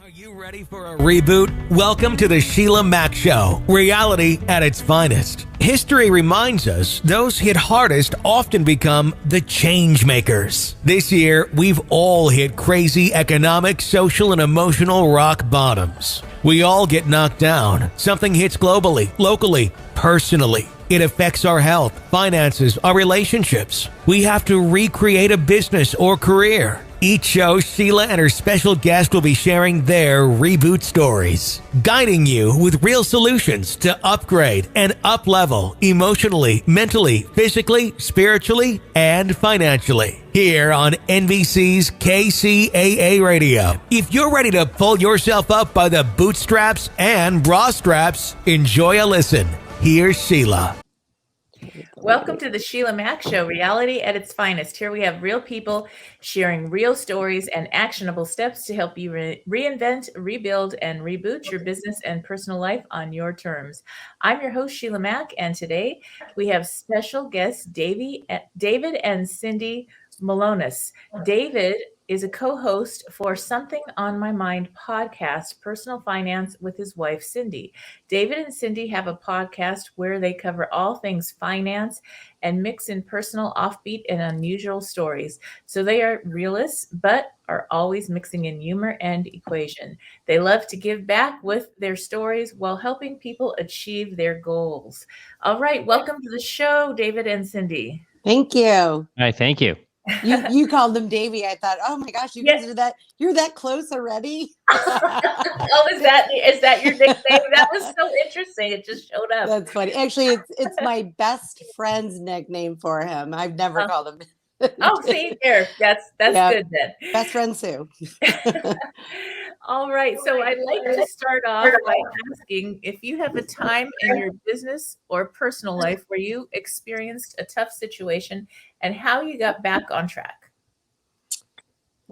Are you ready for a reboot? Welcome to the Sheila Mack Show, reality at its finest. History reminds us those hit hardest often become the change makers. This year, we've all hit crazy economic, social, and emotional rock bottoms. We all get knocked down. Something hits globally, locally, personally. It affects our health, finances, our relationships. We have to recreate a business or career. Each show, Sheila and her special guest will be sharing their reboot stories, guiding you with real solutions to upgrade and up-level emotionally, mentally, physically, spiritually, and financially. Here on NBC's KCAA Radio. If you're ready to pull yourself up by the bootstraps and bra straps, enjoy a listen. Here's Sheila. Welcome to the Sheila Mack Show, reality at its finest. Here we have real people sharing real stories and actionable steps to help you reinvent, rebuild, and reboot your business and personal life on your terms. I'm your host, Sheila Mack, and today we have special guests David and Cindy Mulonas. David is a co-host for Something on My Mind podcast, Personal Finance with his wife, Cindy. David and Cindy have a podcast where they cover all things finance and mix in personal, offbeat, and unusual stories. So they are realists, but are always mixing in humor and equation. They love to give back with their stories while helping people achieve their goals. All right, welcome to the show, David and Cindy. Thank you. All right, thank you. You called them Davey. I thought, oh my gosh, you guys are that. You're that close already. Oh, is that your nickname? That was so interesting. It just showed up. That's funny. Actually, it's my best friend's nickname for him. I've never called him. Oh, see there. That's good then. Best friend Sue. All right. So I'd like to start off by asking if you have a time in your business or personal life where you experienced a tough situation and how you got back on track.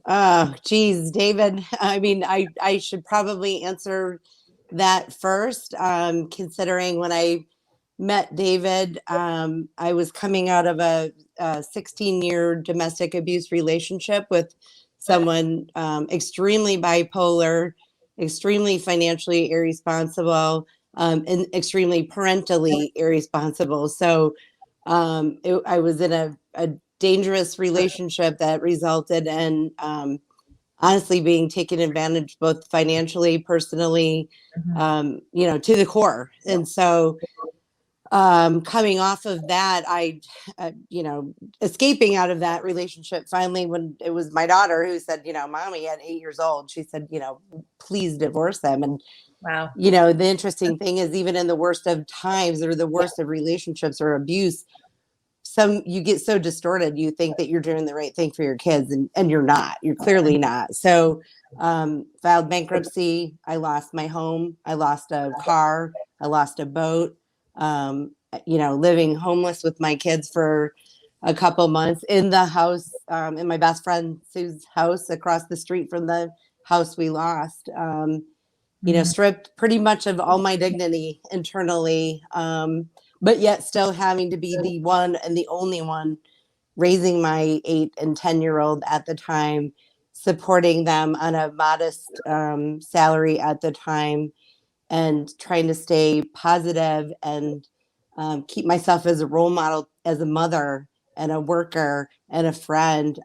Oh, geez, David. I mean, I should probably answer that first, considering when I met David, I was coming out of a 16-year domestic abuse relationship with someone extremely bipolar, extremely financially irresponsible, and extremely parentally irresponsible. So I was in a dangerous relationship that resulted in honestly being taken advantage both financially, personally, to the core. And so coming off of that, escaping out of that relationship, finally, when it was my daughter who said, Mommy, at 8 years old, she said, please divorce them. And, wow, the interesting thing is even in the worst of times or the worst of relationships or abuse, you get so distorted, you think that you're doing the right thing for your kids and you're not, you're clearly not. So filed bankruptcy. I lost my home. I lost a car. I lost a boat. Living homeless with my kids for a couple months in the house, in my best friend Sue's house across the street from the house we lost, stripped pretty much of all my dignity internally, but yet still having to be the one and the only one raising my 8 and 10-year-old at the time, supporting them on a modest salary at the time, and trying to stay positive and keep myself as a role model, as a mother and a worker and a friend,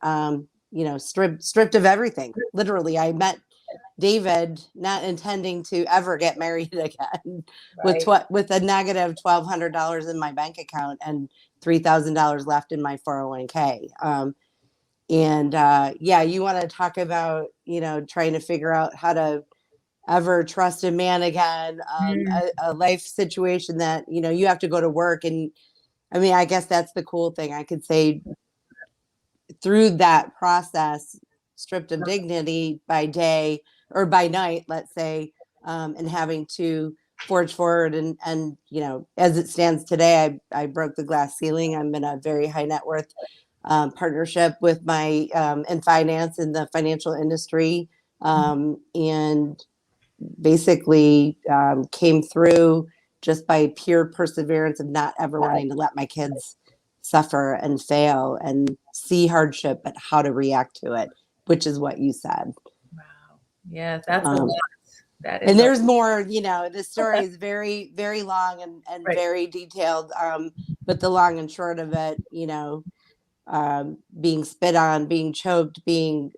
stripped of everything. Literally, I met David not intending to ever get married again, right, with a negative $1,200 in my bank account and $3,000 left in my 401k. You want to talk about, trying to figure out how to ever trust a man again, a life situation that, you have to go to work. And I mean, I guess that's the cool thing. I could say through that process, stripped of dignity by day or by night, let's say, and having to forge forward. And as it stands today, I broke the glass ceiling. I'm in a very high net worth partnership with my in finance, in the financial industry, and basically came through just by pure perseverance of not ever wanting to let my kids suffer and fail and see hardship, but how to react to it, which is what you said. Wow. Yeah, that's a lot. That is and there's more, the story is very, very long and Right. very detailed. But the long and short of it, being spit on, being choked, being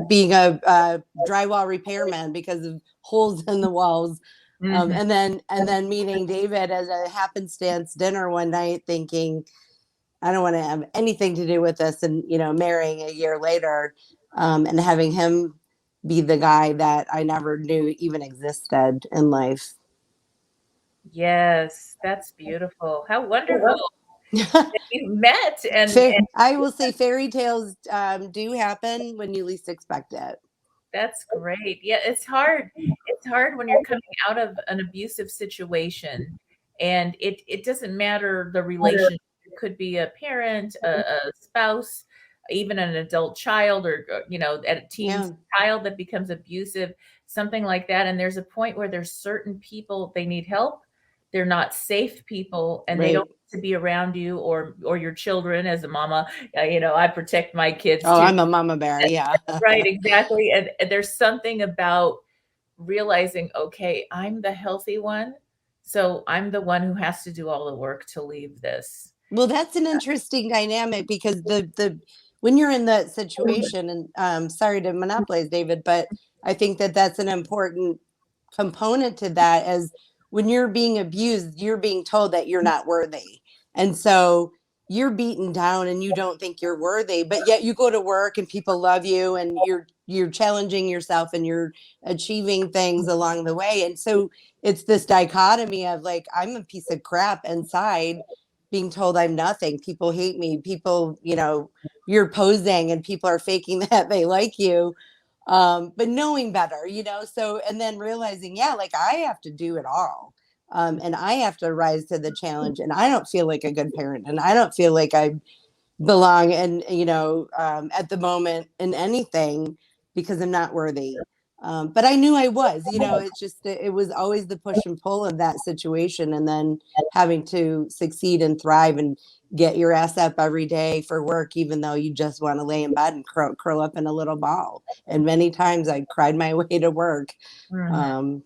being a drywall repairman because of holes in the walls. And then meeting David at a happenstance dinner one night, thinking, I don't want to have anything to do with this, and marrying a year later, and having him be the guy that I never knew even existed in life. Yes, that's beautiful. How wonderful that you met. And I will say fairy tales do happen when you least expect it. that's great. Yeah, it's hard. It's hard when you're coming out of an abusive situation, and it doesn't matter the relationship. It could be a parent, a spouse, even an adult child, or a teen child that becomes abusive, something like that. And there's a point where there's certain people, they need help. They're not safe people, and they don't to be around you or your children. As a mama, I protect my kids too. I'm a mama bear. Yeah. Right, exactly. And there's something about realizing, okay, I'm the healthy one, so I'm the one who has to do all the work to leave this. Well, that's an interesting dynamic, because the when you're in that situation, and sorry to monopolize, David, but I think that that's an important component to that, as when you're being abused, you're being told that you're not worthy. And so you're beaten down and you don't think you're worthy, but yet you go to work and people love you, and you're challenging yourself and you're achieving things along the way. And so it's this dichotomy of like, I'm a piece of crap inside, being told I'm nothing. People hate me. People, you're posing and people are faking that they like you. But knowing better, so, and then realizing, like, I have to do it all. And I have to rise to the challenge, and I don't feel like a good parent, and I don't feel like I belong, and, at the moment in anything, because I'm not worthy. But I knew I was, it's just, it was always the push and pull of that situation. And then having to succeed and thrive and get your ass up every day for work, even though you just want to lay in bed and curl up in a little ball. And many times I cried my way to work, in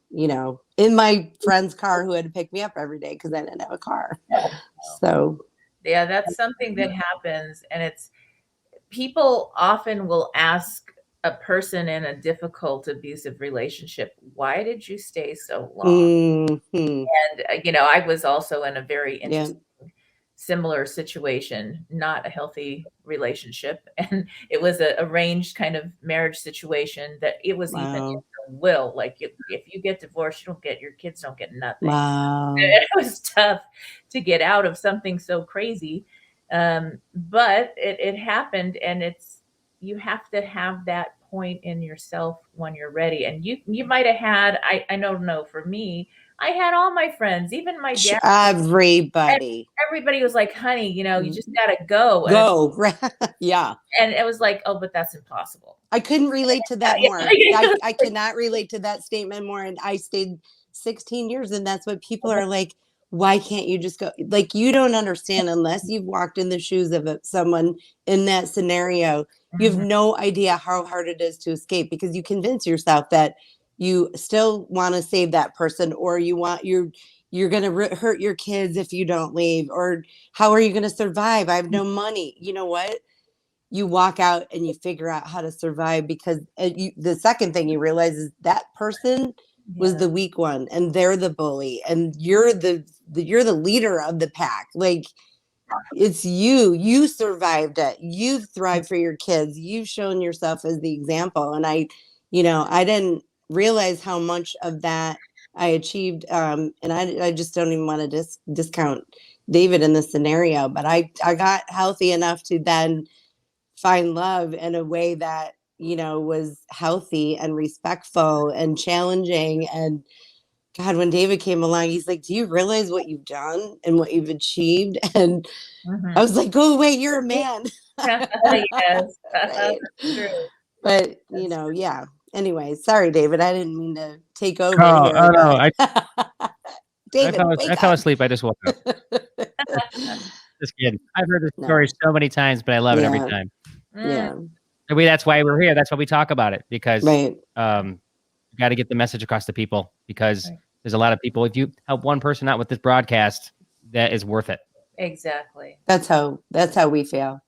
my friend's car, who had to pick me up every day because I didn't have a car. So, yeah, that's something that happens. And it's, people often will ask a person in a difficult abusive relationship, why did you stay so long? And I was also in a very interesting similar situation, not a healthy relationship, and it was a arranged kind of marriage situation that it was even in the will, like, if you get divorced, your kids don't get nothing. It was tough to get out of something so crazy, but it happened. And you have to have that point in yourself when you're ready. And you might have had, I don't know, for me, I had all my friends, even my dad. Everybody was like, honey, you just gotta go. Yeah. And it was like, oh, but that's impossible. I couldn't relate to that more. I could not relate to that statement more. And I stayed 16 years, and that's what people are like, why can't you just go? Like, you don't understand, unless you've walked in the shoes of someone in that scenario. You have no idea how hard it is to escape, because you convince yourself that you still want to save that person, or you're going to hurt your kids if you don't leave, or how are you going to survive? I have no money. You know what? You walk out and you figure out how to survive, because the second thing you realize is that person was the weak one, and they're the bully, and you're the leader of the pack. Like, it's you survived it. You've thrived for your kids. You've shown yourself as the example. And I didn't realize how much of that I achieved. And I just don't even want to discount David in this scenario, but I got healthy enough to then find love in a way that, was healthy and respectful and challenging. And God, when David came along, he's like, do you realize what you've done and what you've achieved? And I was like, go away, you're a man. Yes. Right? True. But, yeah. Anyway, sorry, David. I didn't mean to take over here. Oh, no. David, I fell asleep. I just woke up. Just kidding. I've heard this story so many times, but I love it every time. Yeah. That's why we're here. That's why we talk about it, because Right. you got to get the message across to people, because there's a lot of people. If you help one person out with this broadcast, that is worth it. Exactly. That's how we feel.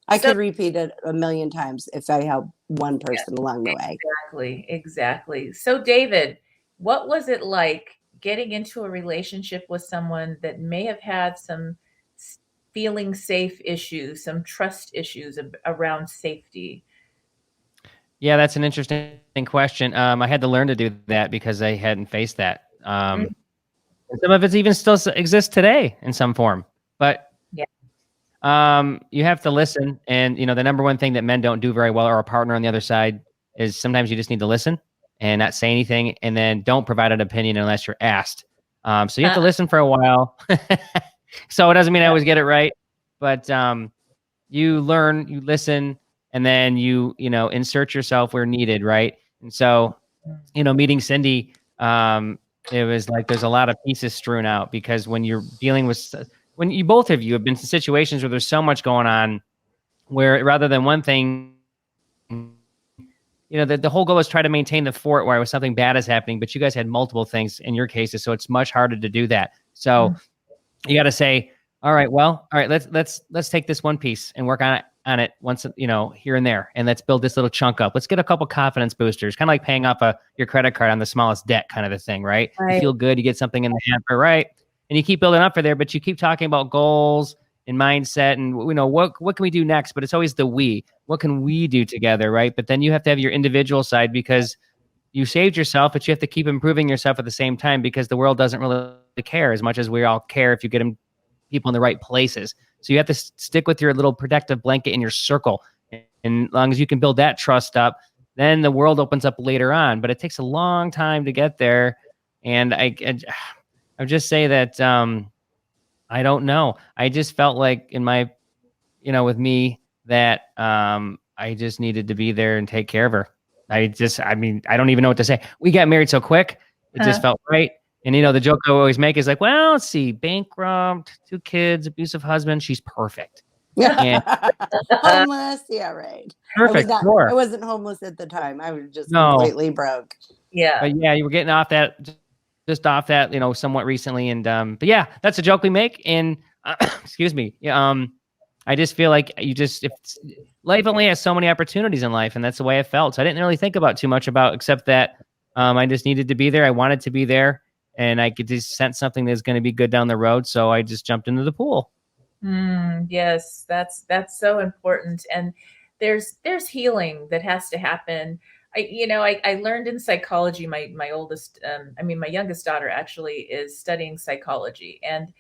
I could repeat it a million times if I help one person along the way. Exactly. So David, what was it like getting into a relationship with someone that may have had some feeling safe issues, some trust issues around safety? Yeah, that's an interesting question. I had to learn to do that because I hadn't faced that. And some of it's even still exists today in some form. But you have to listen. And, the number one thing that men don't do very well, or a partner on the other side, is sometimes you just need to listen and not say anything, and then don't provide an opinion unless you're asked. So you have to listen for a while. So it doesn't mean I always get it right, but you learn, you listen, and then you insert yourself where needed, right? And so, meeting Cindy, it was like there's a lot of pieces strewn out, because when you're dealing with, when you both of you have been in situations where there's so much going on, where rather than one thing, the whole goal is try to maintain the fort where something bad is happening, but you guys had multiple things in your cases, so it's much harder to do that. So you got to say, all right, let's take this one piece and work on it once, here and there, and let's build this little chunk up. Let's get a couple confidence boosters, kind of like paying off your credit card on the smallest debt, kind of a thing, right? You feel good, you get something in the hamper, right? And you keep building up for there, but you keep talking about goals and mindset and what can we do next? But it's always the we. What can we do together, right? But then you have to have your individual side, because you saved yourself, but you have to keep improving yourself at the same time, because the world doesn't really care as much as we all care if you get people in the right places. So you have to stick with your little protective blanket in your circle. And as long as you can build that trust up, then the world opens up later on. But it takes a long time to get there. And I would just say that I don't know. I just felt like in my, with me, that I just needed to be there and take care of her. I don't even know what to say. We got married so quick. It just felt right. And, the joke I always make is like, well, let's see, bankrupt, 2 kids, abusive husband. She's perfect. And homeless. Yeah, right. Perfect. I wasn't homeless at the time. I was just completely broke. Yeah. But yeah, you were getting off that, just off that, somewhat recently. And, but yeah, that's a joke we make. And excuse me. I just feel like life only has so many opportunities in life. And that's the way I felt. So I didn't really think about too much except that I just needed to be there. I wanted to be there. And I could just sense something that's going to be good down the road. So I just jumped into the pool. Yes, that's so important. And there's healing that has to happen. I learned in psychology, my youngest daughter actually is studying psychology. And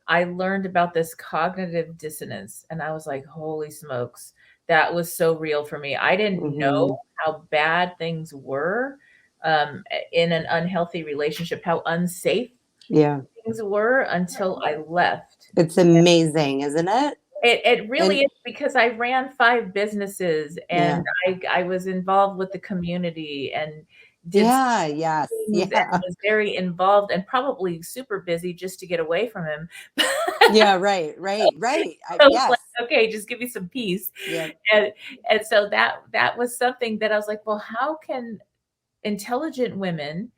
I learned about this cognitive dissonance. And I was like, holy smokes, that was so real for me. I didn't know how bad things were. In an unhealthy relationship, how unsafe things were until I left. It's amazing, isn't it? It really is, because I ran 5 businesses and I was involved with the community and did was very involved and probably super busy just to get away from him. Right. Yes. Like, okay, just give me some peace. Yeah. And so that was something that I was like, well, how can intelligent women,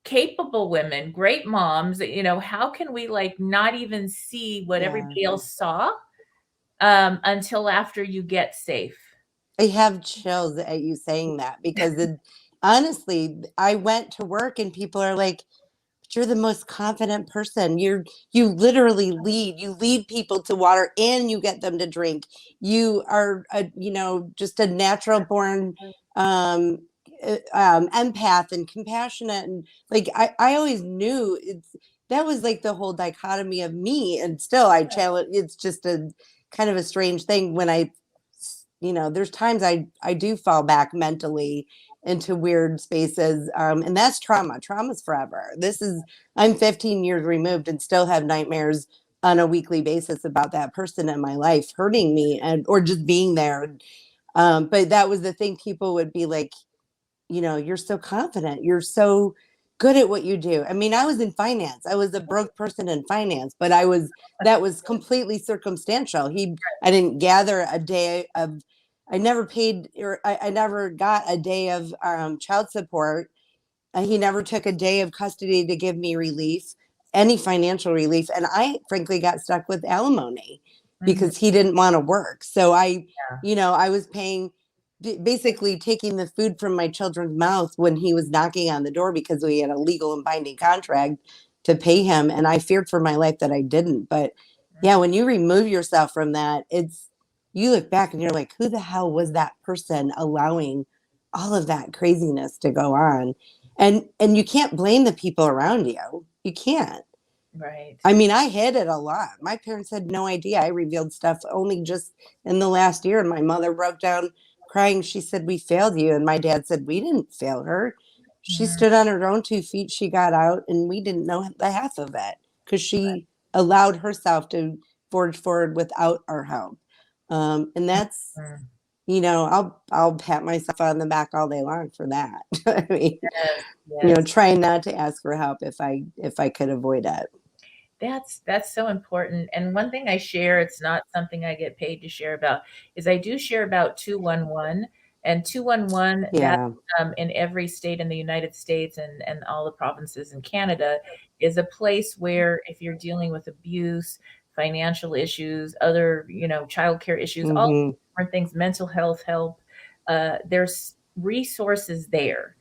capable women, great moms, how can we not even see what everybody else saw until after you get safe? I have chills at you saying that, because honestly, I went to work and people are like, but you're the most confident person. You literally lead people to water and you get them to drink. You are just a natural born empath and compassionate, and I always knew that was like the whole dichotomy of me, and still I challenge. It's just a kind of a strange thing when there's times I do fall back mentally into weird spaces, and that's trauma. Trauma's forever. I'm 15 years removed and still have nightmares on a weekly basis about that person in my life hurting me or just being there. But that was the thing. People would be like, you're so confident. You're so good at what you do. I mean, I was in finance. I was a broke person in finance, but that was completely circumstantial. I didn't gather a day of I never paid, or I never got a day of child support. He never took a day of custody to give me relief, any financial relief. And I frankly got stuck with alimony because he didn't want to work. So I was paying, basically taking the food from my children's mouth when he was knocking on the door, because we had a legal and binding contract to pay him. And I feared for my life that I didn't. But yeah, when you remove yourself from that, you look back and you're like, who the hell was that person allowing all of that craziness to go on? And you can't blame the people around you. You can't. Right. I mean, I hid it a lot. My parents had no idea. I revealed stuff only just in the last year. And my mother broke down crying. She said, we failed you. And my dad said, we didn't fail her. She stood on her own 2 feet. She got out, and we didn't know the half of it because she allowed herself to forge forward without our help. And that's, I'll pat myself on the back all day long for that. I mean, trying not to ask for help if I could avoid it. That's so important. And one thing I share, it's not something I get paid to share about, is I do share about 211. And 211, in every state in the United States and all the provinces in Canada, is a place where if you're dealing with abuse, financial issues, other, childcare issues, all different things, mental health help, there's resources there.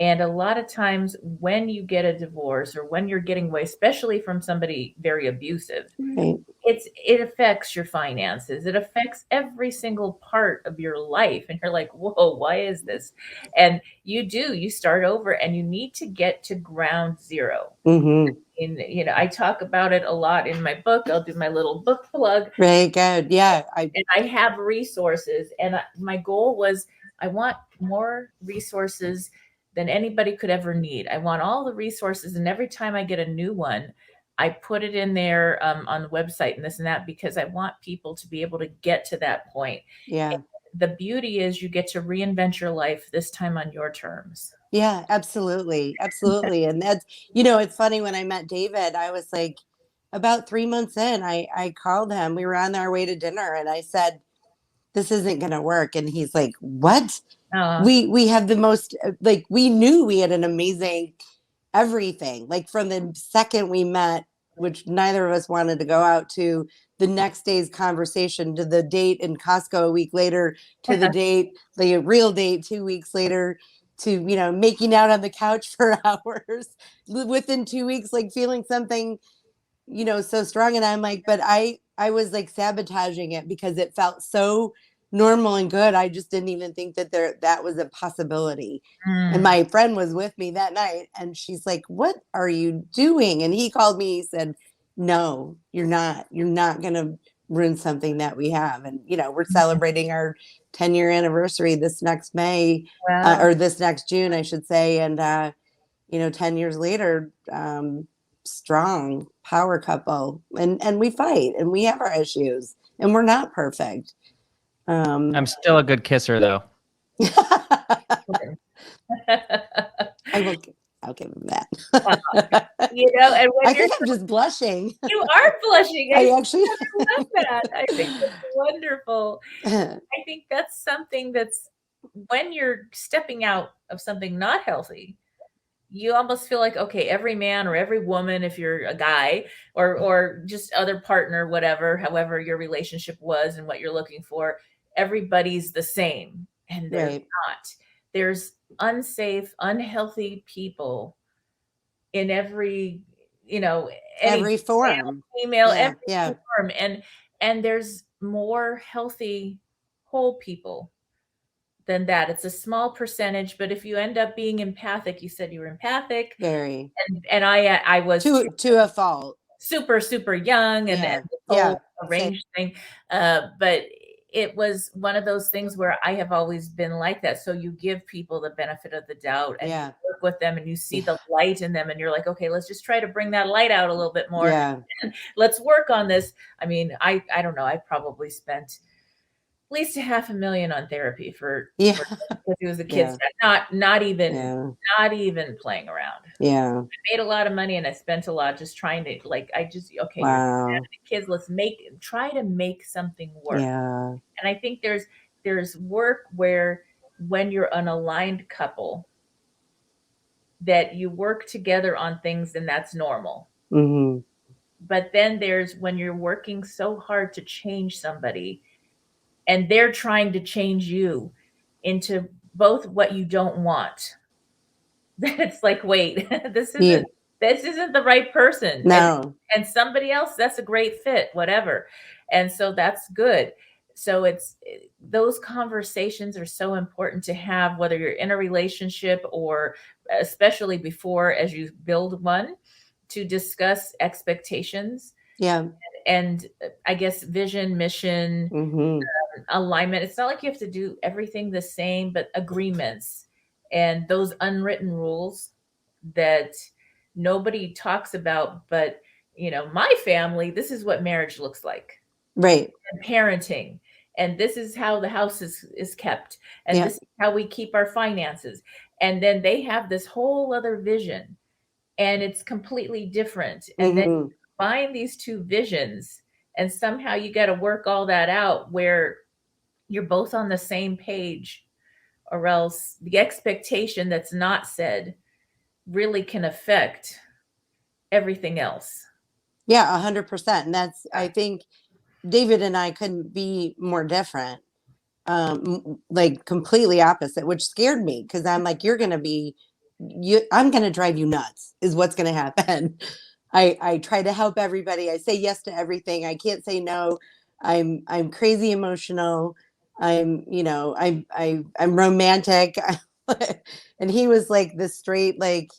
And a lot of times when you get a divorce or when you're getting away, especially from somebody very abusive, it affects your finances. It affects every single part of your life. And you're like, whoa, why is this? And you start over, and you need to get to ground zero. I talk about it a lot in my book. I'll do my little book plug. Very good. Yeah. And I have resources. And my goal was, I want more resources than anybody could ever need. I want all the resources. And every time I get a new one, I put it in there on the website and this and that, because I want people to be able to get to that point. Yeah. And the beauty is you get to reinvent your life, this time on your terms. Yeah, absolutely. Absolutely. And that's, it's funny, when I met David, I was like, about 3 months in, I called him. We were on our way to dinner, and I said, this isn't going to work. And he's like, what? We have the most, we knew we had an amazing everything. Like, from the second we met, which neither of us wanted to go out, to the next day's conversation, to the date in Costco a week later, to the real date 2 weeks later, to, making out on the couch for hours within 2 weeks, feeling something, so strong. And I'm like, but I was sabotaging it because it felt so normal and good. I just didn't even think that that was a possibility. And my friend was with me that night, and she's like, what are you doing? And he called me, he said, no, you're not going to ruin something that we have. And, we're celebrating our 10-year anniversary this next May, or this next June, I should say. And, 10 years later, strong power couple, and we fight, and we have our issues, and we're not perfect. I'm still a good kisser, though. I'll give him that. And when I think I'm just blushing. You are blushing. I actually love that. I think that's wonderful. I think that's something that's, when you're stepping out of something not healthy, you almost feel like, okay, every man or every woman, if you're a guy or just other partner, whatever, however your relationship was and what you're looking for, everybody's the same. And they're not. There's unsafe, unhealthy people in every, every form, female, every form. And there's more healthy, whole people than that. It's a small percentage, but if you end up being empathic, you said you were empathic. Very. And I was to a fault. Super, super young and the whole arranged thing. But it was one of those things where I have always been like that. So you give people the benefit of the doubt, and you work with them, and you see the light in them, and you're like, okay, let's just try to bring that light out a little bit more. Let's work on this. I mean, I don't know. I probably spent at least $500,000 on therapy for because he was a kid, not even playing around. I made a lot of money, and I spent a lot just trying to kids, let's try to make something work. And I think there's there's work where when you're an aligned couple, that you work together on things and that's normal. Mm-hmm. But then there's when you're working so hard to change somebody and they're trying to change you into both what you don't want. It's like, wait, this isn't the right person. No. And somebody else, that's a great fit, whatever. And so that's good. So those conversations are so important to have, whether you're in a relationship or especially before, as you build one, to discuss expectations. Yeah. And I guess vision, mission, Mm-hmm. Alignment. It's not like you have to do everything the same, but agreements and those unwritten rules that nobody talks about. But, my family, this is what marriage looks like. Right. And parenting. And this is how the house is kept. And Yeah. this is how we keep our finances. And then they have this whole other vision. And it's completely different. And then you combine these two visions, and somehow you got to work all that out where you're both on the same page, or else the expectation that's not said really can affect everything else. Yeah, 100%. And that's, I think David and I couldn't be more different. Like completely opposite, which scared me because I'm like, I'm going to drive you nuts is what's going to happen. I try to help everybody. I say yes to everything. I can't say no. I'm crazy emotional. I'm romantic. And he was like the straight, like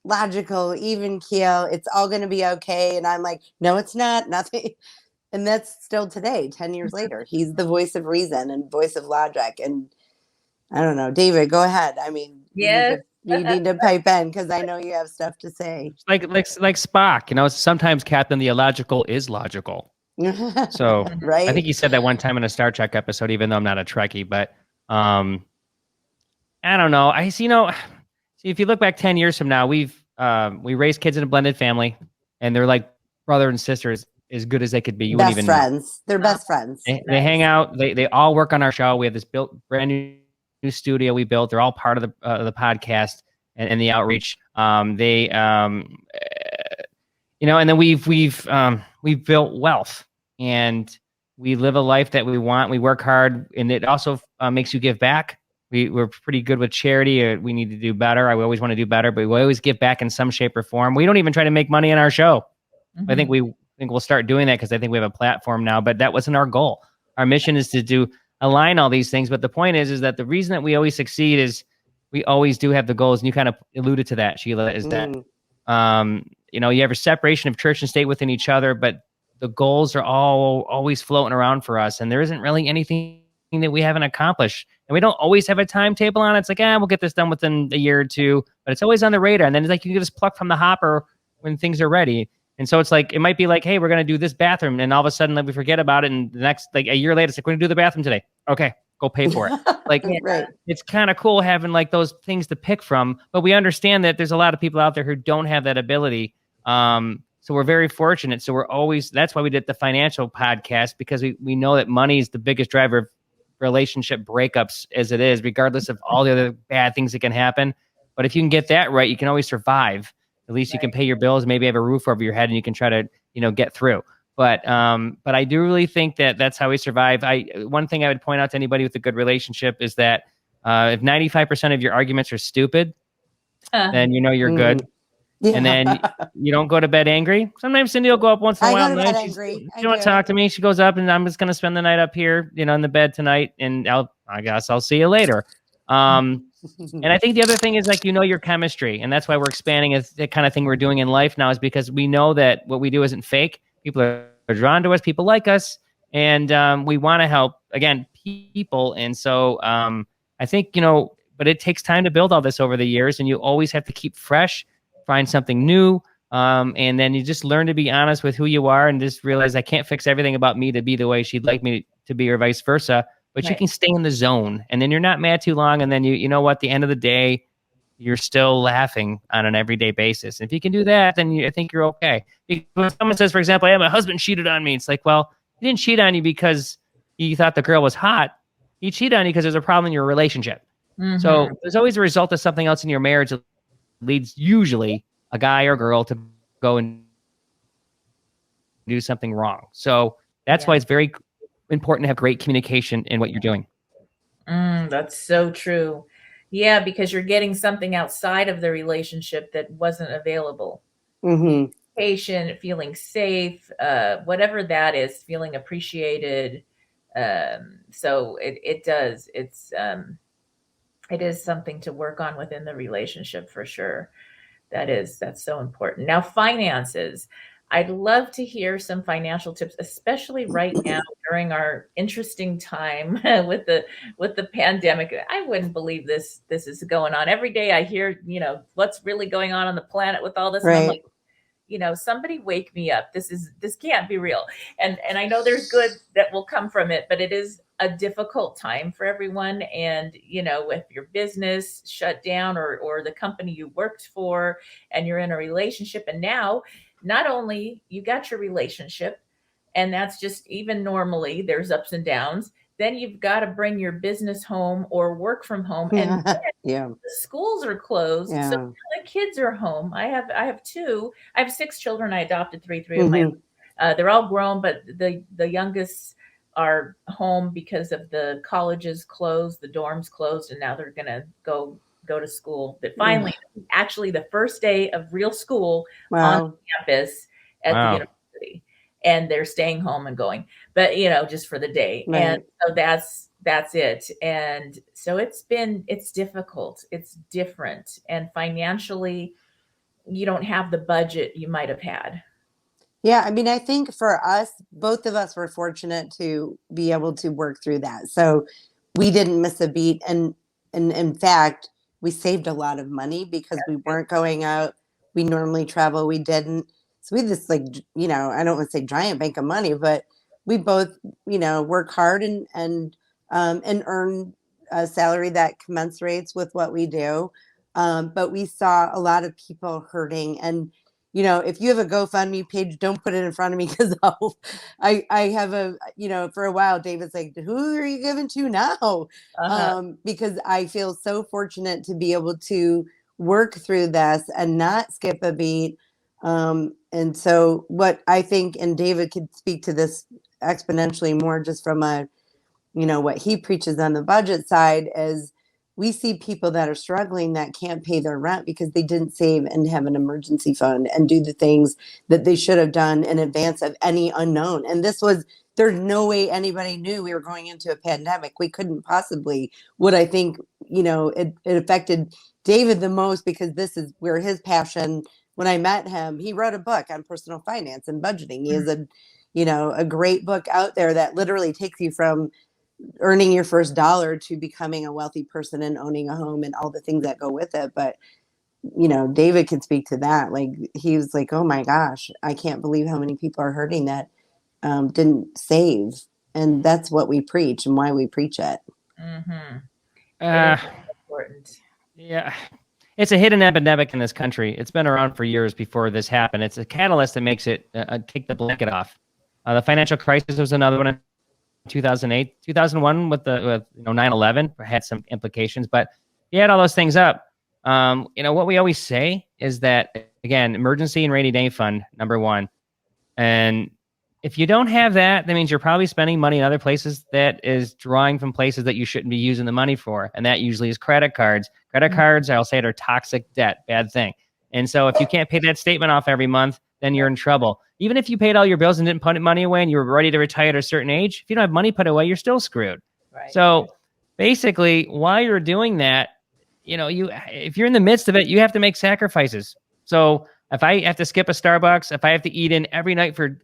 logical, even keel. It's all going to be okay. And I'm like, no, it's not. Nothing. And that's still today, 10 years later. He's the voice of reason and voice of logic. And I don't know, David, go ahead. I mean, yes. You need to pipe in because I know you have stuff to say. Like Spock, sometimes Captain the illogical is logical. So right. I think he said that one time in a Star Trek episode, even though I'm not a Trekkie, but I don't know. See, if you look back 10 years from now, we raised kids in a blended family and they're like brother and sisters as good as they could be. You wouldn't even friends. know. They're best friends. They hang out. They all work on our show. We have this brand new studio we built. They're all part of the podcast and the outreach. And then we've built wealth and we live a life that we want. We work hard, and it also makes you give back. We're pretty good with charity. We need to do better. I always want to do better, but we always give back in some shape or form. We don't even try to make money on our show. Mm-hmm. I think we'll start doing that because I think we have a platform now, but that wasn't our goal. Our mission is to align all these things. But the point is that the reason that we always succeed is we always do have the goals. And you kind of alluded to that, Sheila, is that, you have a separation of church and state within each other, but the goals are always floating around for us. And there isn't really anything that we haven't accomplished. And we don't always have a timetable on it. It's like, we'll get this done within a year or two, but it's always on the radar. And then it's like, you can just pluck from the hopper when things are ready. And so it's like, it might be like, hey, we're going to do this bathroom. And all of a sudden we forget about it. And the next, like a year later, it's like, we're going to do the bathroom today. Okay, go pay for it. Like, right. It's kind of cool having like those things to pick from, but we understand that there's a lot of people out there who don't have that ability. So we're very fortunate. So that's why we did the financial podcast, because we know that money is the biggest driver of relationship breakups as it is, regardless of all the other bad things that can happen. But if you can get that right, you can always survive. At least you can pay your bills, maybe have a roof over your head, and you can try to, get through. But I do really think that that's how we survive. One thing I would point out to anybody with a good relationship is that if 95% of your arguments are stupid, then you're good. Yeah. And then you don't go to bed angry. Sometimes Cindy will go up once in a while. I go to bed angry. She don't talk to me. She goes up, and I'm just going to spend the night up here, in the bed tonight. And I guess I'll see you later. And I think the other thing is your chemistry. And that's why we're expanding as the kind of thing we're doing in life now, is because we know that what we do isn't fake. People are drawn to us. People like us. And we want to help, again, people. And so I think, but it takes time to build all this over the years. And you always have to keep fresh, find something new. And then you just learn to be honest with who you are and just realize I can't fix everything about me to be the way she'd like me to be, or vice versa. But you can stay in the zone, and then you're not mad too long. And then you know what, at the end of the day, you're still laughing on an everyday basis. If you can do that, then I think you're okay. When someone says, for example, my husband cheated on me. It's like, well, he didn't cheat on you because you thought the girl was hot. He cheated on you because there's a problem in your relationship. So there's always a result of something else in your marriage that leads usually a guy or girl to go and do something wrong. So that's why it's very important to have great communication in what you're doing. That's so true. Yeah, because you're getting something outside of the relationship that wasn't available. Patient, feeling safe, whatever that is, feeling appreciated. So it does. It is something to work on within the relationship for sure. That's so important. Now, finances. I'd love to hear some financial tips, especially right now during our interesting time with the pandemic. I wouldn't believe this is going on. Every day I hear, what's really going on the planet with all this. Right. And I'm like, somebody wake me up. This can't be real. And I know there's good that will come from it, but it is a difficult time for everyone. And, with your business shut down or the company you worked for, and you're in a relationship, and now not only you got your relationship, and that's just, even normally there's ups and downs, then you've got to bring your business home or work from home, and the schools are closed. So the kids are home. I have 6 children. I adopted three of my they're all grown, but the youngest are home because of the colleges closed, the dorms closed, and now they're gonna go to school. But finally, actually the first day of real school on campus at the university, and they're staying home and going, but just for the day. Right. And so that's it. And so it's difficult. It's different. And financially, you don't have the budget you might have had. Yeah, I mean, I think for us, both of us were fortunate to be able to work through that. So we didn't miss a beat. And in fact, we saved a lot of money because we weren't going out. We normally travel. We didn't. So we had this, I don't want to say giant bank of money, but we both, work hard and earn a salary that commensurates with what we do. But we saw a lot of people hurting. And if you have a GoFundMe page, don't put it in front of me, because I have for a while, David's like, who are you giving to now? Because I feel so fortunate to be able to work through this and not skip a beat. And so what I think, and David could speak to this exponentially more just from what he preaches on the budget side, is we see people that are struggling that can't pay their rent because they didn't save and have an emergency fund and do the things that they should have done in advance of any unknown. And there's no way anybody knew we were going into a pandemic. We couldn't possibly. What I think, it affected David the most, because this is where his passion, when I met him, he wrote a book on personal finance and budgeting. He has a great book out there that literally takes you from earning your first dollar to becoming a wealthy person and owning a home and all the things that go with it. But, David can speak to that. Like, he was like, oh my gosh, I can't believe how many people are hurting that didn't save. And that's what we preach and why we preach it. Important. Yeah. It's a hidden epidemic in this country. It's been around for years before this happened. It's a catalyst that makes it take the blanket off. The financial crisis was another one. 2008, 2001 with 9/11 had some implications, but you add all those things up. What we always say is that, again, emergency and rainy day fund, number one. And if you don't have that, that means you're probably spending money in other places that is drawing from places that you shouldn't be using the money for. And that usually is credit cards. Credit cards, I'll say, are toxic debt, bad thing. And so if you can't pay that statement off every month, then you're in trouble. Even if you paid all your bills and didn't put money away and you were ready to retire at a certain age, if you don't have money put away, you're still screwed. Right. So basically, while you're doing that, if you're in the midst of it, you have to make sacrifices. So if I have to skip a Starbucks, if I have to eat in every night for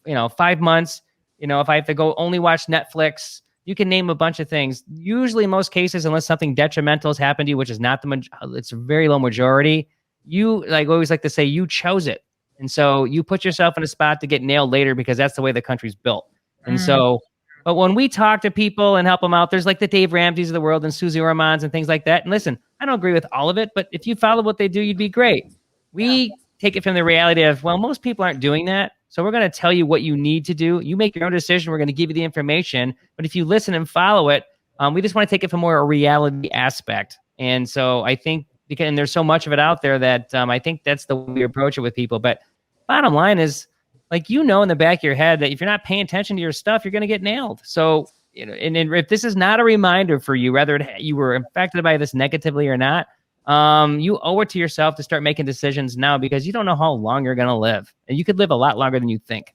5 months, if I have to go only watch Netflix, you can name a bunch of things. Usually, in most cases, unless something detrimental has happened to you, which is not it's a very low majority, you always like to say, you chose it. And so you put yourself in a spot to get nailed later, because that's the way the country's built. And so, but when we talk to people and help them out, there's like the Dave Ramseys of the world and Susie Ormans and things like that. And listen, I don't agree with all of it, but if you follow what they do, you'd be great. We take it from the reality of, well, most people aren't doing that. So we're going to tell you what you need to do. You make your own decision. We're going to give you the information. But if you listen and follow it, We just want to take it from more a reality aspect. And so I think, and there's so much of it out there that I think that's the way we approach it with people. But bottom line is, like, in the back of your head that if you're not paying attention to your stuff, you're going to get nailed. So, and if this is not a reminder for you, whether you were affected by this negatively or not, you owe it to yourself to start making decisions now, because you don't know how long you're going to live. And you could live a lot longer than you think.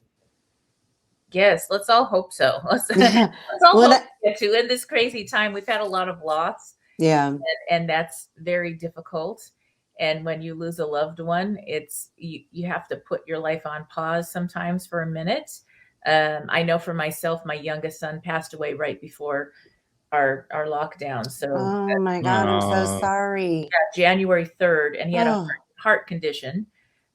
Yes, let's all hope so. Let's all hope to in this crazy time. We've had a lot of loss. Yeah. And that's very difficult. And when you lose a loved one, it's you have to put your life on pause sometimes for a minute. I know for myself, my youngest son passed away right before our lockdown. So oh my God, I'm so sorry. Yeah, January 3rd, and he had a heart condition.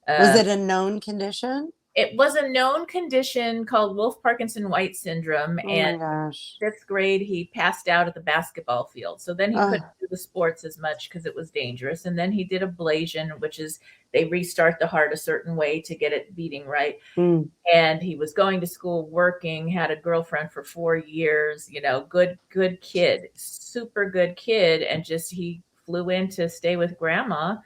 Was it a known condition? It was a known condition called Wolff-Parkinson-White syndrome. And my gosh. 5th grade, he passed out at the basketball field. So then he couldn't do the sports as much because it was dangerous. And then he did ablation, which is they restart the heart a certain way to get it beating right. And he was going to school, working, had a girlfriend for 4 years, good kid, super good kid. And just he flew in to stay with grandma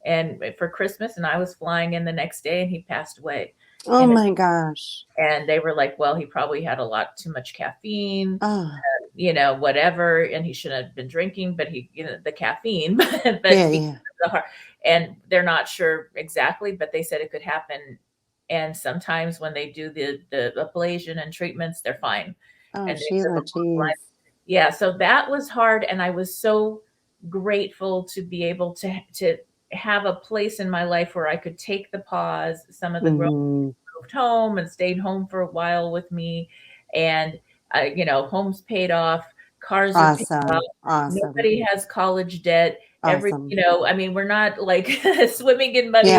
and for Christmas. And I was flying in the next day and he passed away. Oh my gosh. And they were like, well, he probably had a lot too much caffeine, whatever. And he shouldn't have been drinking, but the caffeine, but the heart, and they're not sure exactly, but they said it could happen. And sometimes when they do the ablation and treatments, they're fine. Oh, and Sheila, geez. Yeah. So that was hard. And I was so grateful to be able to have a place in my life where I could take the pause. Some of the girls moved home and stayed home for a while with me, and homes paid off, cars are paid off. Nobody has college debt. We're not like swimming in money,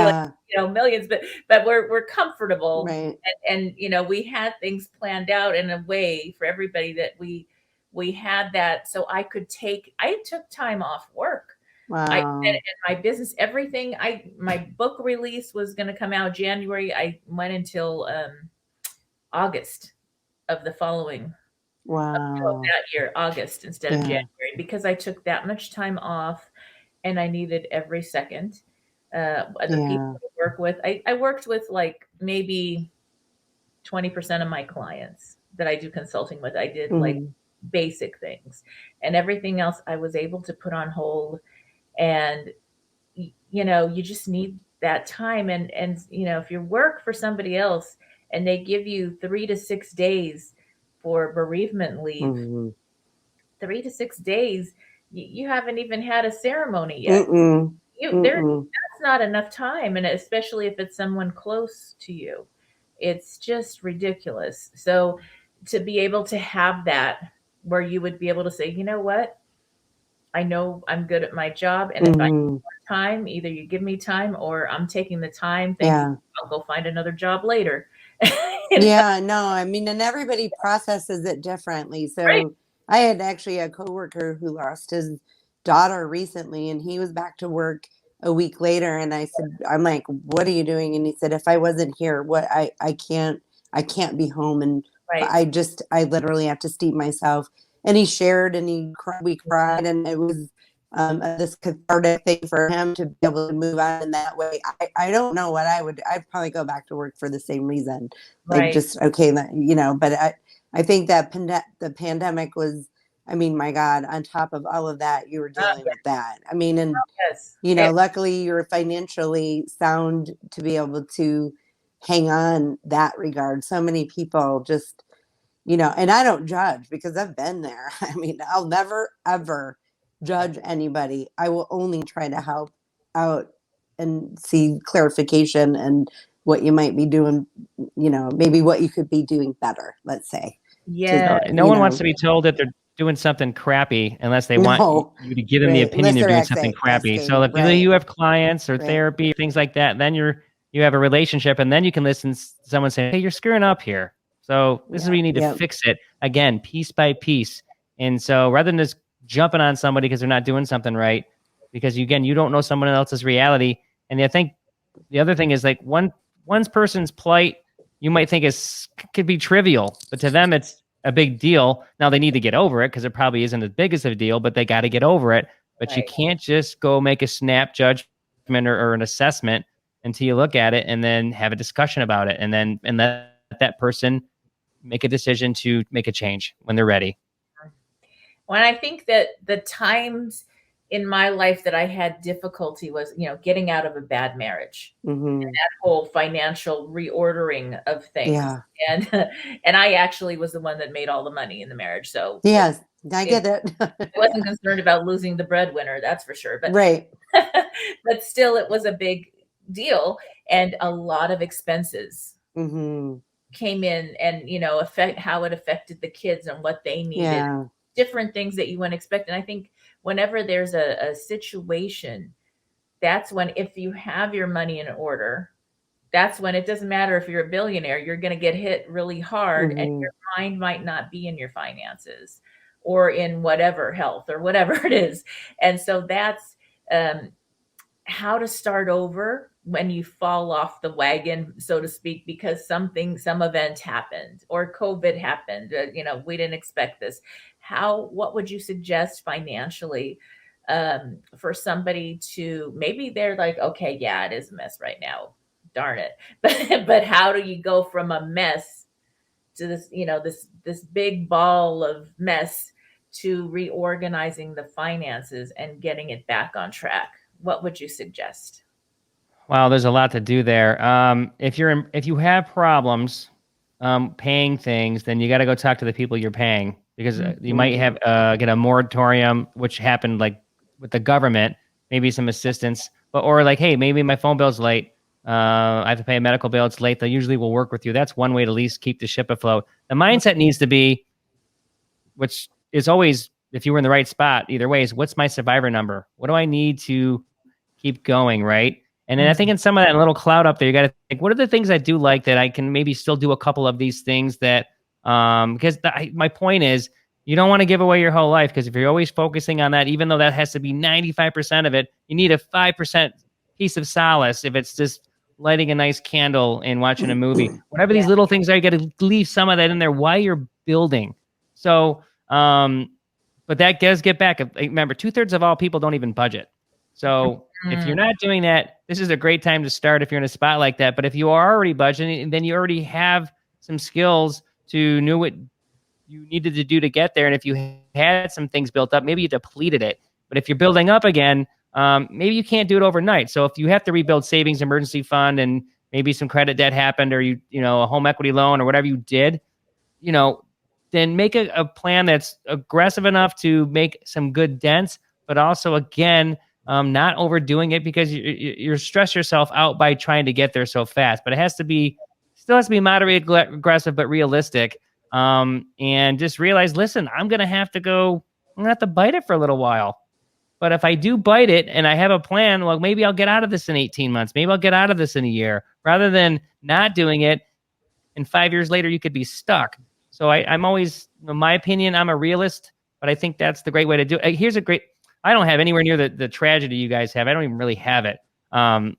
millions, but we're comfortable, right? And we had things planned out in a way for everybody that we had that, so I took time off work. Wow. And my business, everything, my book release was going to come out January. I went until August of the following that year, August instead of January, because I took that much time off and I needed every second. The people I work with, I worked with like maybe 20% of my clients that I do consulting with. I did like basic things, and everything else I was able to put on hold. And, you just need that time. And, if you work for somebody else and they give you 3 to 6 days for bereavement leave, 3 to 6 days, you haven't even had a ceremony yet. That's not enough time. And especially if it's someone close to you, it's just ridiculous. So to be able to have that where you would be able to say, you know what? I know I'm good at my job, and if I need more time, either you give me time or I'm taking the time. I'll go find another job later. And everybody processes it differently. So I had actually a coworker who lost his daughter recently, and he was back to work a week later. And I said, I'm like, what are you doing? And he said, if I wasn't here, I can't be home. And I literally have to steep myself. And he shared, and we cried, and it was this cathartic thing for him to be able to move on in that way. I don't know what I'd probably go back to work for the same reason. Like but I think that the pandemic was, my God, on top of all of that, you were dealing with that. Luckily you're financially sound to be able to hang on that regard. So many people just, and I don't judge because I've been there. I'll never, ever judge anybody. I will only try to help out and see clarification and what you might be doing, maybe what you could be doing better, let's say. Yeah. No one wants to be told that they're doing something crappy unless they want you to give them the opinion they're doing something crappy. So if you have clients or therapy, things like that, then you have a relationship, and then you can listen to someone say, hey, you're screwing up here. So this is where you need to fix it, again, piece by piece. And so rather than just jumping on somebody because they're not doing something right, because you don't know someone else's reality. And I think the other thing is, like, one person's plight you might think could be trivial, but to them it's a big deal. Now they need to get over it because it probably isn't as big as a deal, but they got to get over it. But you can't just go make a snap judgment or an assessment until you look at it and then have a discussion about it. And let that person make a decision to make a change when they're ready. Well, I think that the times in my life that I had difficulty was, getting out of a bad marriage, and that whole financial reordering of things. Yeah. And I actually was the one that made all the money in the marriage. So yes, I get it. I wasn't concerned about losing the breadwinner, that's for sure. But right. but still, it was a big deal, and a lot of expenses came in, and affect how it affected the kids and what they needed. Different things that you wouldn't expect. And I think whenever there's a situation, that's when, if you have your money in order, that's when it doesn't matter if you're a billionaire, you're going to get hit really hard, and your mind might not be in your finances or in whatever health or whatever it is. And so that's how to start over when you fall off the wagon, so to speak, because some event happened or COVID happened. We didn't expect this. What would you suggest financially for somebody to, maybe they're like, okay, yeah, it is a mess right now, darn it. But how do you go from a mess to this, this big ball of mess, to reorganizing the finances and getting it back on track? What would you suggest? Wow, there's a lot to do there. If you have problems paying things, then you got to go talk to the people you're paying, because you might have get a moratorium, which happened like with the government, maybe some assistance, or like, hey, maybe my phone bill's late. I have to pay a medical bill. It's late. They usually will work with you. That's one way to at least keep the ship afloat. The mindset needs to be, which is always, if you were in the right spot, either way, is what's my survivor number? What do I need to keep going, right? And then I think in some of that little cloud up there, you got to think, what are the things I do like that I can maybe still do a couple of these things that, because my point is, you don't want to give away your whole life, because if you're always focusing on that, even though that has to be 95% of it, you need a 5% piece of solace. If it's just lighting a nice candle and watching a movie, whatever these little things are, you got to leave some of that in there while you're building. So, but that does get back. Remember, 2/3 of all people don't even budget. So if you're not doing that, this is a great time to start if you're in a spot like that. But if you are already budgeting, then you already have some skills to know what you needed to do to get there. And if you had some things built up, maybe you depleted it. But if you're building up again, maybe you can't do it overnight. So if you have to rebuild savings, emergency fund, and maybe some credit debt happened, or a home equity loan or whatever you did, then make a plan that's aggressive enough to make some good dents, but also, again, not overdoing it, because you're stress yourself out by trying to get there so fast. But it still has to be moderate, aggressive, but realistic. And just realize, listen, I'm going to have to bite it for a little while. But if I do bite it and I have a plan, well, maybe I'll get out of this in 18 months. Maybe I'll get out of this in a year, rather than not doing it. And 5 years later, you could be stuck. So I'm always, in my opinion, I'm a realist, but I think that's the great way to do it. I don't have anywhere near the tragedy you guys have. I don't even really have it. I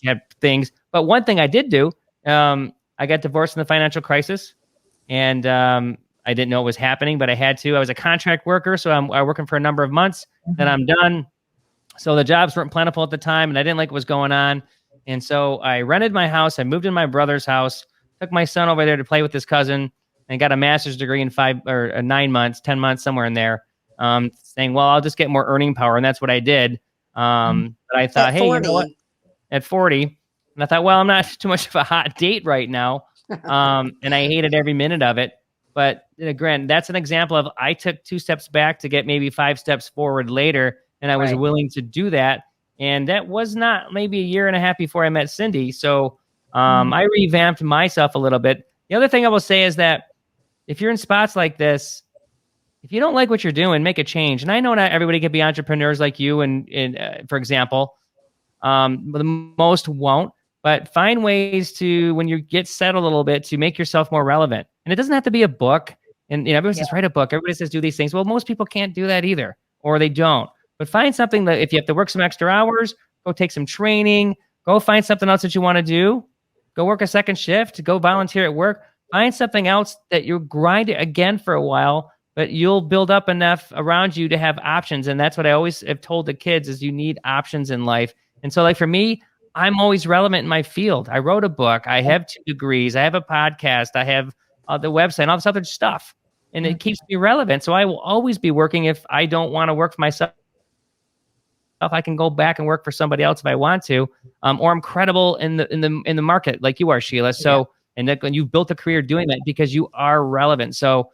have things. But one thing I did do, I got divorced in the financial crisis, and I didn't know it was happening, but I had to. I was a contract worker, so I'm working for a number of months. Then I'm done. So the jobs weren't plentiful at the time, and I didn't like what was going on. And so I rented my house. I moved in my brother's house, took my son over there to play with his cousin, and got a master's degree in 9 months, 10 months, somewhere in there. Saying, well, I'll just get more earning power. And that's what I did. But I thought, hey, you know what? At 40. And I thought, well, I'm not too much of a hot date right now. And I hated every minute of it. But again, that's an example of, I took 2 steps back to get maybe 5 steps forward later. And I was willing to do that. And that was not maybe a year and a half before I met Cindy. So I revamped myself a little bit. The other thing I will say is that if you're in spots like this, if you don't like what you're doing, make a change. And I know not everybody can be entrepreneurs like you, and for example, the most won't. But find ways to, when you get settled a little bit, to make yourself more relevant. And it doesn't have to be a book. And everyone says, write a book. Everybody says, do these things. Well, most people can't do that either, or they don't. But find something that, if you have to work some extra hours, go take some training, go find something else that you want to do, go work a second shift, go volunteer at work. find something else that you'll grind it again for a while, but you'll build up enough around you to have options. And that's what I always have told the kids is you need options in life. And so like for me, I'm always relevant in my field. I wrote a book. I have 2 degrees. I have a podcast. I have the website and all this other stuff. And it keeps me relevant. So I will always be working. If I don't want to work for myself, I can go back and work for somebody else if I want to, or I'm credible in the market like you are, Sheila. So, and that when you've built a career doing that because you are relevant. So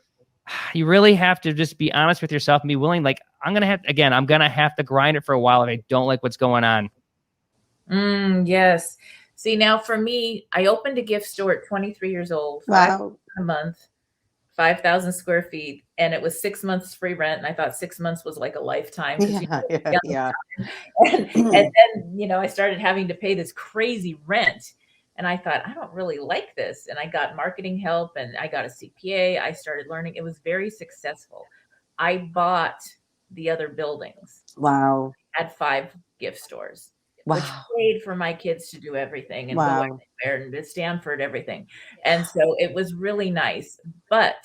you really have to just be honest with yourself and be willing. Like I'm going to have to grind it for a while if I don't like what's going on. Yes. See, now for me, I opened a gift store at 23 years old, Wow. a month, 5,000 square feet. And it was 6 months free rent. And I thought 6 months was like a lifetime. Yeah. And then, I started having to pay this crazy rent. And I thought, I don't really like this. And I got marketing help and I got a CPA. I started learning. It was very successful. I bought the other buildings. Wow. Had 5 gift stores. Wow. Which paid for my kids to do everything and Wow. go there and to Stanford, everything. And so it was really nice. But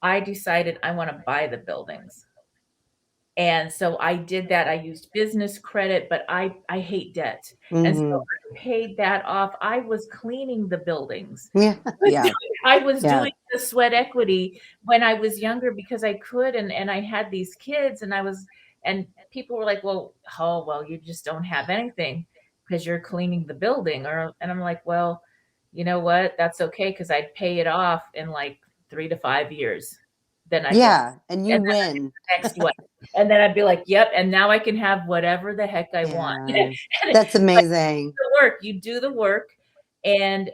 I decided I want to buy the buildings. And so I did that. I used business credit, but I hate debt. And so I paid that off. I was cleaning the buildings. Yeah. I was doing the sweat equity when I was younger because I could. And I had these kids and people were like, well, you just don't have anything because you're cleaning the building. And I'm like, well, you know what? That's okay. Cause I'd pay it off in like 3 to 5 years. Then and you win. Next one. And then I'd be like, yep. And now I can have whatever the heck I want. That's amazing. You do the work. And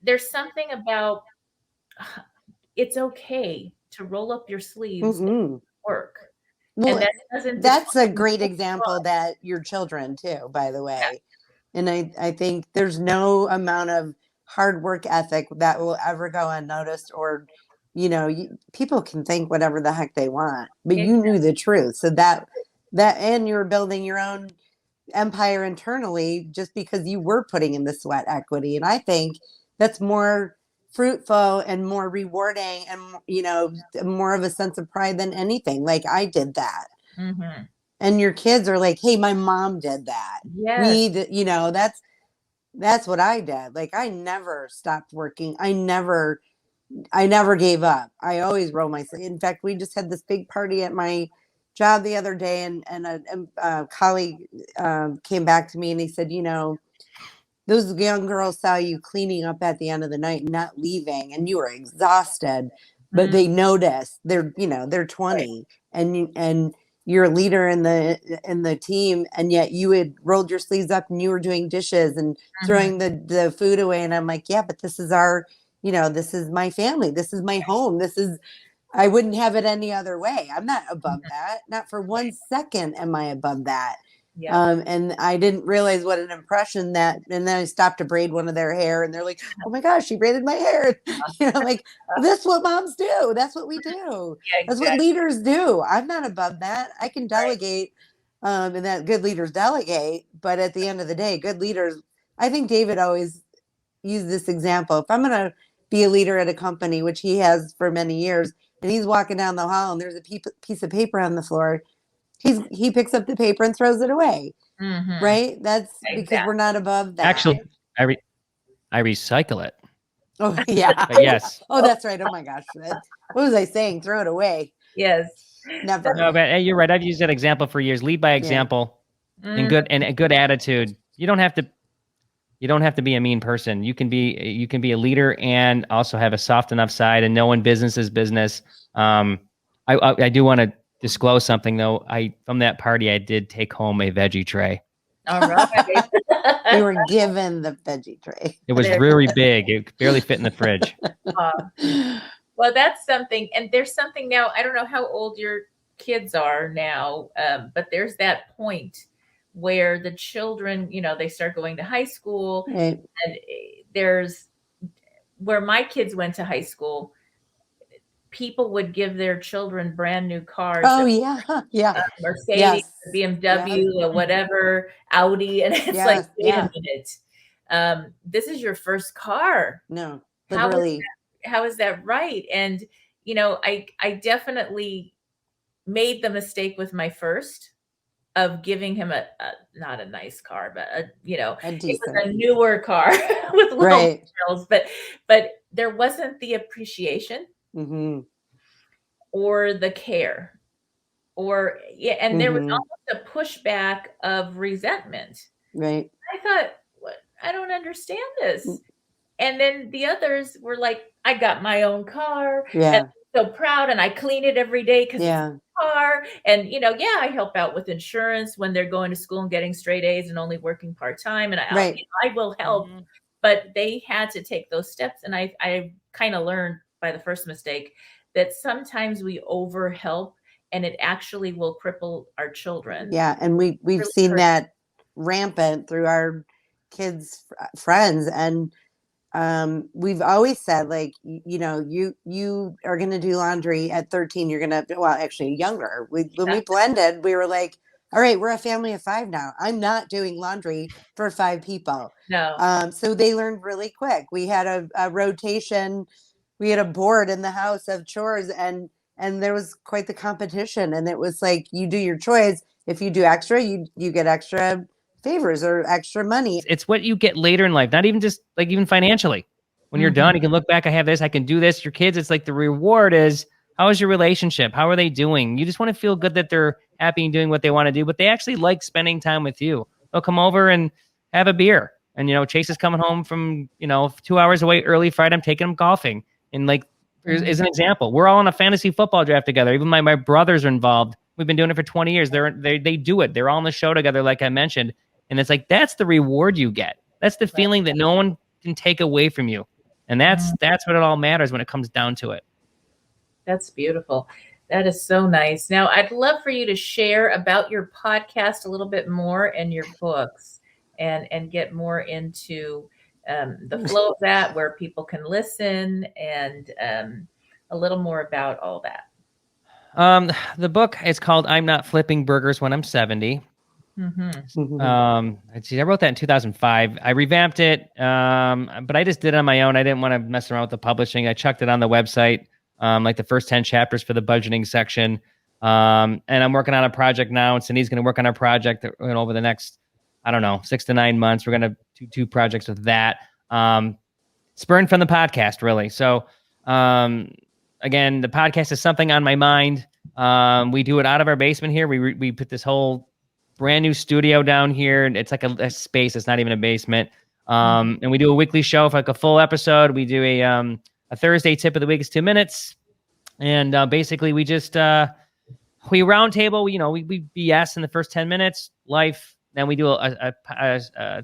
there's something about it's okay to roll up your sleeves and work. Well, that's a great example that your children too, by the way. And I think there's no amount of hard work ethic that will ever go unnoticed or, people can think whatever the heck they want, but you knew the truth. So that, and you're building your own empire internally just because you were putting in the sweat equity. And I think that's more fruitful and more rewarding and, more of a sense of pride than anything. Like I did that. And your kids are like, hey, my mom did that. Yes. That's what I did. Like I never stopped working. I never gave up. I always roll my sleeve. In fact, we just had this big party at my job the other day and a colleague came back to me and he said, those young girls saw you cleaning up at the end of the night and not leaving and you were exhausted, but they noticed they're 20 and you're a leader in the team. And yet you had rolled your sleeves up and you were doing dishes and throwing the food away. And I'm like, yeah, but this is this is my family. This is my home. I wouldn't have it any other way. I'm not above that. Not for 1 second am I above that. Yeah. And I didn't realize what an impression and then I stopped to braid one of their hair and they're like, oh my gosh, she braided my hair. Like, that's what moms do. That's what we do. That's what leaders do. I'm not above that. I can delegate and that good leaders delegate. But at the end of the day, good leaders, I think David always used this example. If I'm going to be a leader at a company, which he has for many years, and he's walking down the hall and there's a piece of paper on the floor, he picks up the paper and throws it away. Right? That's because we're not above that. Actually, I recycle it. Oh yeah. But yes. Oh, that's right. Oh my gosh. What was I saying? Throw it away. Yes. Never. No, but you're right. I've used that example for years. Lead by example and a good attitude. You don't have to be a mean person. You can be a leader and also have a soft enough side and knowing business is business. I do want to disclose something though. From that party, I did take home a veggie tray. All right. We were given the veggie tray. It was very big. It could barely fit in the fridge. Well, that's something. And there's something now, I don't know how old your kids are now, but there's that point where the children, they start going to high school. Right. And there's where my kids went to high school, people would give their children brand new cars. Oh, yeah. Mercedes, BMW, or whatever, Audi. And it's like, wait a minute. This is your first car. No, literally. how is that right? And, you know, I definitely made the mistake with my first of giving him a not a nice car, but you know, A it decent. was a newer car with low Right. miles, but there wasn't the appreciation Mm-hmm. or the care or and there was Mm-hmm. almost a pushback of resentment. Right. I thought, what? I don't understand this. And then the others were like, I got my own car and Yeah. I'm so proud and I clean it every day because it's Yeah. my car. And, you know, yeah, I help out with insurance when they're going to school and getting straight A's and only working part-time. And Right. you know, I will help. But they had to take those steps. And I kind of learned by the first mistake that sometimes we overhelp and it actually will cripple our children. Yeah. And we've Really seen hurt. that rampant through our kids' friends. And we've always said, like, you know, you are going to do laundry at 13. You're going to, well, actually younger. When we blended, we were like, all right, we're a family of 5 now. I'm not doing laundry for 5 people. No. So they learned really quick. We had a rotation. We had a board in the house of chores, and there was quite the competition. And it was like, you do your choice. If you do extra, you get extra favors or extra money. It's what you get later in life, not even just like even financially. When you're done, you can look back, I have this, I can do this. Your kids, it's like the reward is, how is your relationship? How are they doing? You just want to feel good that they're happy and doing what they want to do, but they actually like spending time with you. They'll come over and have a beer. And, you know, Chase is coming home from, you know, 2 hours away early Friday. I'm taking him golfing. And like, as an example, we're all on a fantasy football draft together. Even my brothers are involved. We've been doing it for 20 years. They do it. They're all on the show together, like I mentioned. And it's like, that's the reward you get. That's the feeling that no one can take away from you. And that's what it all matters when it comes down to it. That's beautiful. That is so nice. Now, I'd love for you to share about your podcast a little bit more and your books and get more into the flow of that, where people can listen, and a little more about all that. The book is called I'm Not Flipping Burgers When I'm 70. I wrote that in 2005. I revamped it, but I just did it on my own. I didn't want to mess around with the publishing. I chucked it on the website, like the first 10 chapters for the budgeting section. And I'm working on a project now, and Cindy's going to work on our project over the next, I don't know, 6 to 9 months. We're going to do 2 projects with that. Spurned from the podcast, really. So, again, the podcast is something on my mind. We do it out of our basement here. We put this whole brand new studio down here, and it's like a space. It's not even a basement. And we do a weekly show for like a full episode. We do a Thursday tip of the week is 2 minutes. And basically we just, we roundtable, you know, we BS in the first 10 minutes, life. Then we do a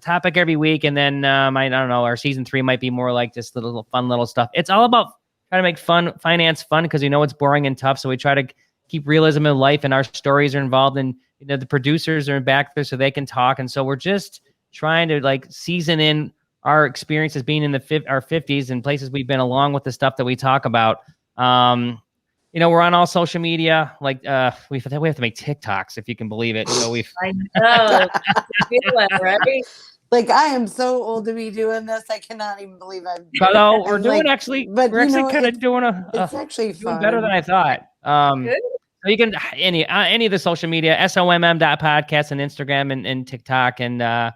topic every week. And then I don't know, our season 3 might be more like just little fun little stuff. It's all about trying to make finance fun, because we know it's boring and tough. So we try to keep realism in life, and our stories are involved, and you know, the producers are back there so they can talk. And so we're just trying to like season in our experiences being in our 50s and places we've been, along with the stuff that we talk about. You know, we're on all social media. Like we have to make TikToks, if you can believe it. So I know. Right? Like, I am so old to be doing this. I cannot even believe I'm. But we're doing like, actually. but We're actually kind of doing it's actually doing fun. better than I thought. Good. So you can any of the social media, SOMM.podcast and Instagram and TikTok. And other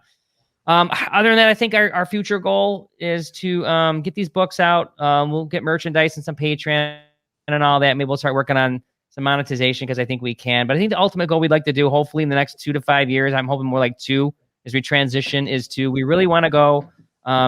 than that, I think our future goal is to get these books out. We'll get merchandise and some Patreon and all that. Maybe we'll start working on some monetization, because I think we can. But I think the ultimate goal we'd like to do, hopefully in the next 2 to 5 years, I'm hoping more like 2, as we transition, is to, we really want to go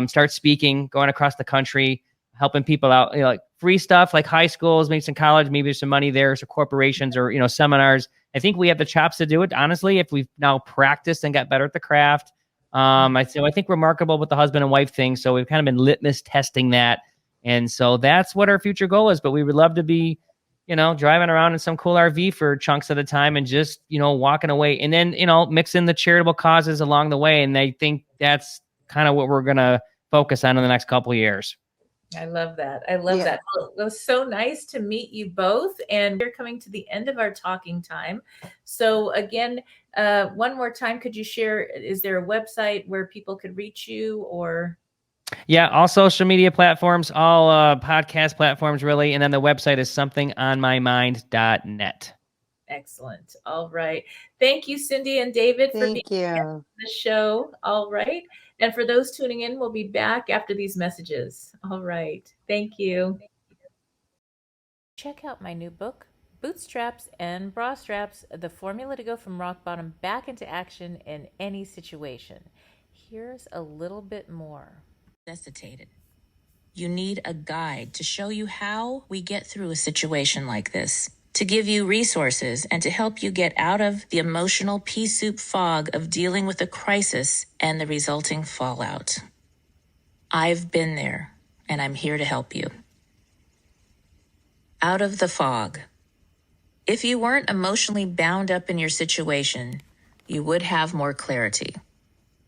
start speaking, going across the country, helping people out, you know, like free stuff, like high schools, maybe some college, maybe there's some money there, so corporations, or, you know, seminars. I think we have the chops to do it, honestly, if we've now practiced and got better at the craft. I think remarkable with the husband and wife thing. So we've kind of been litmus testing that. And so that's what our future goal is. But we would love to be, you know, driving around in some cool RV for chunks of the time, and just, you know, walking away, and then, you know, mix in the charitable causes along the way. And I think that's kind of what we're going to focus on in the next couple of years. I love that. I love that. Well, it was so nice to meet you both. And we're coming to the end of our talking time. So again, one more time, could you share, is there a website where people could reach you, or? Yeah, all social media platforms, all podcast platforms, really. And then the website is somethingonmymind.net. Excellent. All right. Thank you, Cindy and David, for being on the show. All right. And for those tuning in, we'll be back after these messages. All right. Thank you. Check out my new book, Bootstraps and Bra Straps, the formula to go from rock bottom back into action in any situation. Here's a little bit more. Necessitated. You need a guide to show you how we get through a situation like this, to give you resources and to help you get out of the emotional pea soup fog of dealing with a crisis and the resulting fallout. I've been there, and I'm here to help you. Out of the fog. If you weren't emotionally bound up in your situation, you would have more clarity.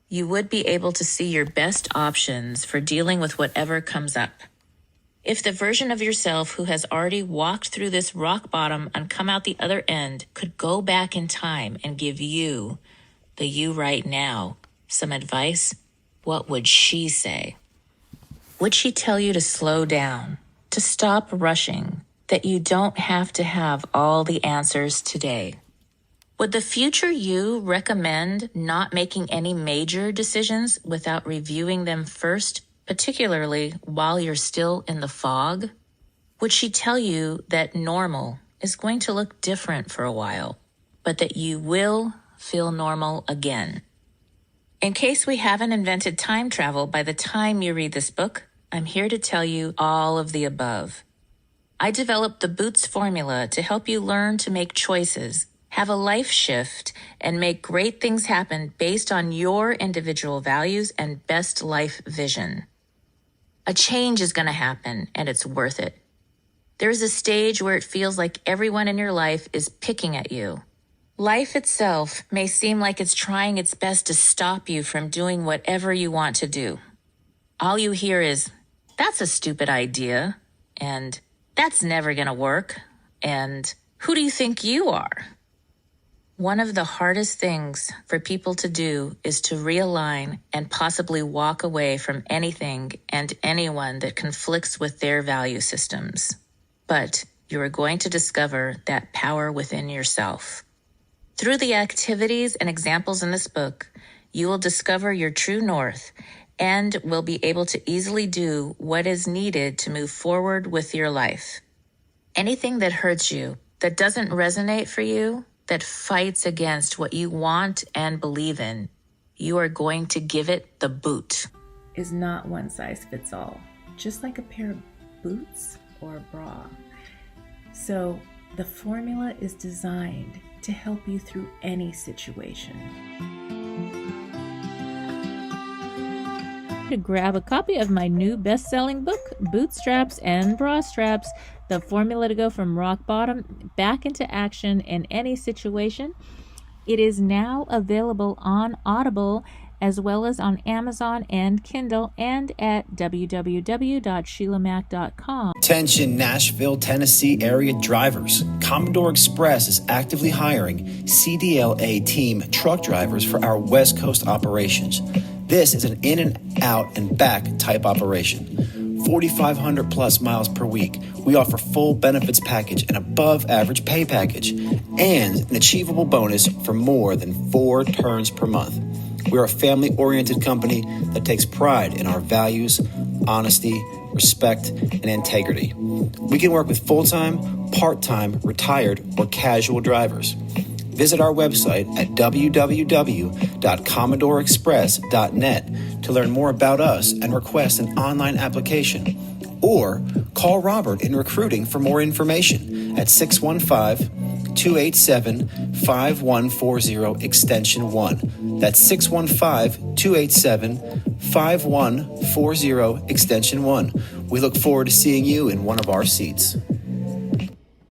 You would be able to see your best options for dealing with whatever comes up. If the version of yourself who has already walked through this rock bottom and come out the other end could go back in time and give you, the you right now, some advice, what would she say? Would she tell you to slow down, to stop rushing, that you don't have to have all the answers today? Would the future you recommend not making any major decisions without reviewing them first, particularly while you're still in the fog? Would she tell you that normal is going to look different for a while, but that you will feel normal again? In case we haven't invented time travel by the time you read this book, I'm here to tell you all of the above. I developed the Boots formula to help you learn to make choices, have a life shift, and make great things happen based on your individual values and best life vision. A change is going to happen, and it's worth it. There's a stage where it feels like everyone in your life is picking at you. Life itself may seem like it's trying its best to stop you from doing whatever you want to do. All you hear is, "That's a stupid idea," and "That's never going to work," and "Who do you think you are?" One of the hardest things for people to do is to realign and possibly walk away from anything and anyone that conflicts with their value systems. But you are going to discover that power within yourself. Through the activities and examples in this book, you will discover your true north and will be able to easily do what is needed to move forward with your life. Anything that hurts you, that doesn't resonate for you, that fights against what you want and believe in, you are going to give it the boot. Is not one size fits all, just like a pair of boots or a bra. So the formula is designed to help you through any situation. To grab a copy of my new best-selling book, Bootstraps and Bra Straps, the formula to go from rock bottom back into action in any situation. It is now available on Audible as well as on Amazon and Kindle and at www.sheilamac.com. Attention Nashville, Tennessee area drivers. Commodore Express is actively hiring CDLA team truck drivers for our West Coast operations. This is an in and out and back type operation. 4,500 plus miles per week. We offer full benefits package and above average pay package and an achievable bonus for more than 4 turns per month. We're a family-oriented company that takes pride in our values, honesty, respect, and integrity. We can work with full-time, part-time, retired, or casual drivers. Visit our website at www.commodoreexpress.net to learn more about us and request an online application. Or call Robert in recruiting for more information at 615-287-5140 extension 1. That's 615-287-5140 extension 1. We look forward to seeing you in one of our seats.